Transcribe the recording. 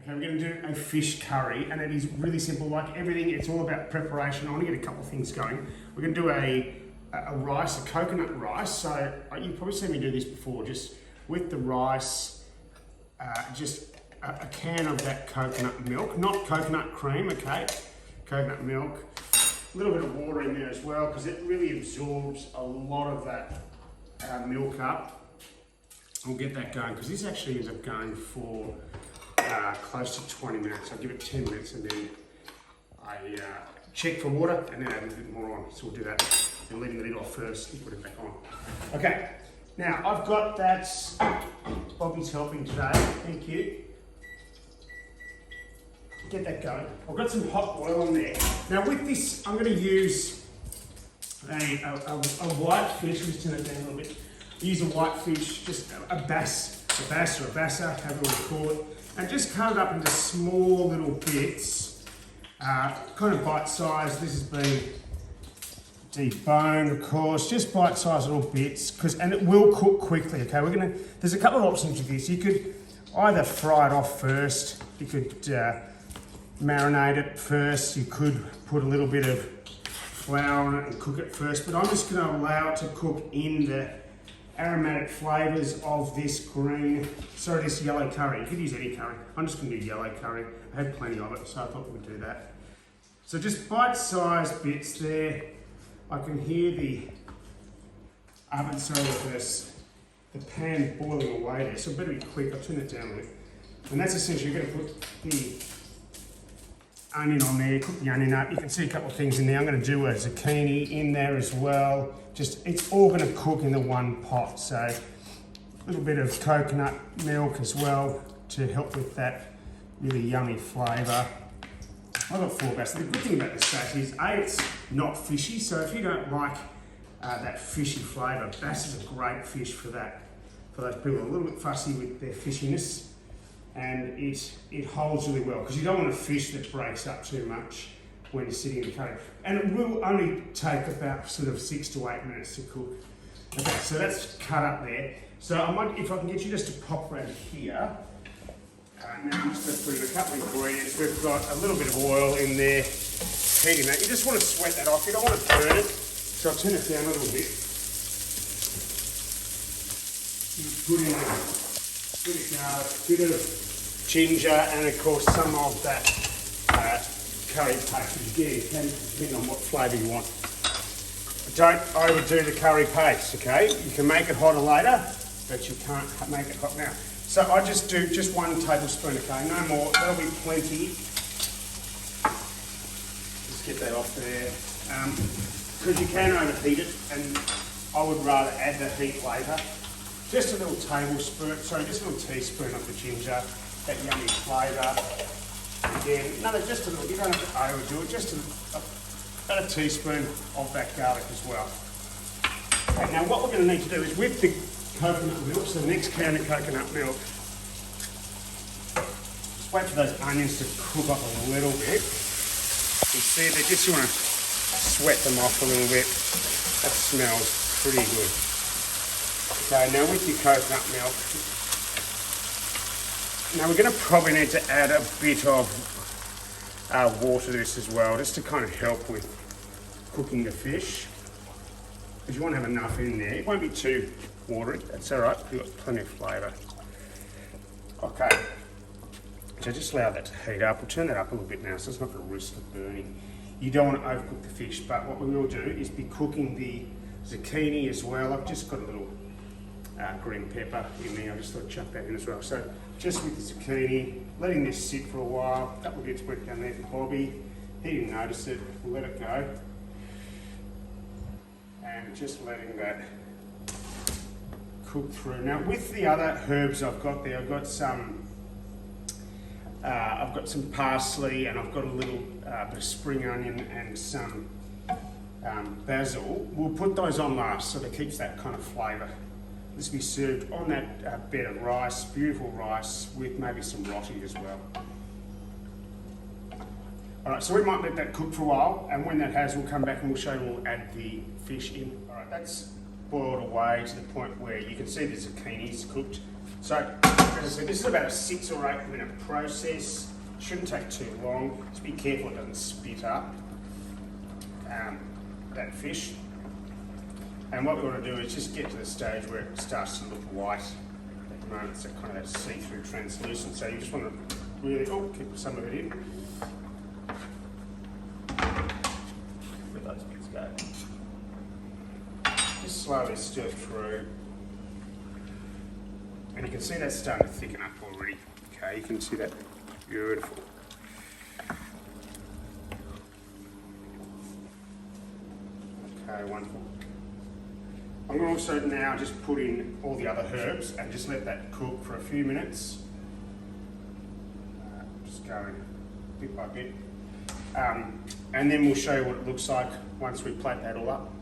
Okay, we're going to do a fish curry, and it is really simple. Like everything, it's all about preparation. I want to get a couple of things going. We're going to do a coconut rice. So you've probably seen me do this before, just with the rice, just a can of that coconut milk, not coconut cream, okay? Coconut milk, a little bit of water in there as well, because it really absorbs a lot of that milk up. We'll get that going, because this actually ends up going for close to 20 minutes. I'll give it 10 minutes and then I check for water and then add a little bit more on. So we'll do that. And leaving the lid off first and put it back on. Okay, now I've got that. Bobby's helping today. Thank you. Get that going. I've got some hot oil on there. Now with this, I'm going to use a white fish. Let's turn it down a little bit. Use a white fish, just a bass or a bassa, however you want to call it, and just cut it up into small little bits, kind of bite-sized. This has been deboned, of course, just bite-sized little bits, and it will cook quickly. Okay, there's a couple of options with this. You could either fry it off first. You could marinate it first. You could put a little bit of flour on it and cook it first. But I'm just going to allow it to cook in the aromatic flavours of this yellow curry. You could use any curry. I'm just going to do yellow curry. I had plenty of it, so I thought we'd do that. So just bite-sized bits there. I can hear the oven, the pan boiling away there, so I better be quick. I'll turn it down a bit. And that's essentially, you're going to put the onion on there, cook the onion up. You can see a couple of things in there. I'm going to do a zucchini in there as well. It's all going to cook in the one pot. So a little bit of coconut milk as well to help with that really yummy flavour. I've got 4 bass. The good thing about this bass is, it's not fishy. So if you don't like that fishy flavour, bass is a great fish for that. For those people who are a little bit fussy with their fishiness. And it holds really well, because you don't want a fish that breaks up too much when you're sitting in the curry. And it will only take about sort of 6 to 8 minutes to cook. Okay, so that's cut up there. So if I can get you just to pop around here. Now I'm just going to put in a couple of ingredients. We've got a little bit of oil in there, heating that. You just want to sweat that off. You don't want to burn it. So I'll turn it down a little bit. Put in a bit of garlic, a bit of ginger, and of course some of that curry paste. Again, it can depend on what flavour you want. Don't overdo the curry paste, okay? You can make it hotter later, but you can't make it hot now. So I just do 1 tablespoon, okay? No more, that'll be plenty. Just get that off there. Because you can overheat it, and I would rather add the heat later. Just a little just a little teaspoon of the ginger, that yummy flavour. Again, just a little, you don't have to overdo it, just about a teaspoon of that garlic as well. Okay, now what we're going to need to do is with the coconut milk, so the next can of coconut milk, just wait for those onions to cook up a little bit. You see, you want to sweat them off a little bit. That smells pretty good. Okay, now with your coconut milk, now we're going to probably need to add a bit of water to this as well, just to kind of help with cooking the fish. Because you want to have enough in there. It won't be too watery, that's alright, you've got plenty of flavour. Okay, so just allow that to heat up. We'll turn that up a little bit now so it's not going to risk it burning. You don't want to overcook the fish, but what we will do is be cooking the zucchini as well. I've just got a little green pepper in there. I just thought I'd chuck that in as well. So just with the zucchini, letting this sit for a while. A couple of bits went down there for Bobby. He didn't notice it. We'll let it go. And just letting that cook through. Now with the other herbs I've got there, I've got some parsley, and I've got a little bit of spring onion and some basil. We'll put those on last so that keeps that kind of flavour. This will be served on that bed of rice, beautiful rice, with maybe some roti as well. Alright, so we might let that cook for a while, and when that has, we'll come back and we'll show you, we'll add the fish in. Alright, that's boiled away to the point where you can see the zucchini's cooked. So, as I said, this is about a 6 or 8 minute process. Shouldn't take too long. Just be careful it doesn't spit up that fish. And what we want to do is just get to the stage where it starts to look white. At the moment, it's kind of that see-through translucent. So you just want to really, keep some of it in. Let those bits go. Just slowly stir through. And you can see that's starting to thicken up already. Okay, you can see that. Beautiful. Okay, wonderful. I'm going to also now just put in all the other herbs and just let that cook for a few minutes. Just going bit by bit. And then we'll show you what it looks like once we plate that all up.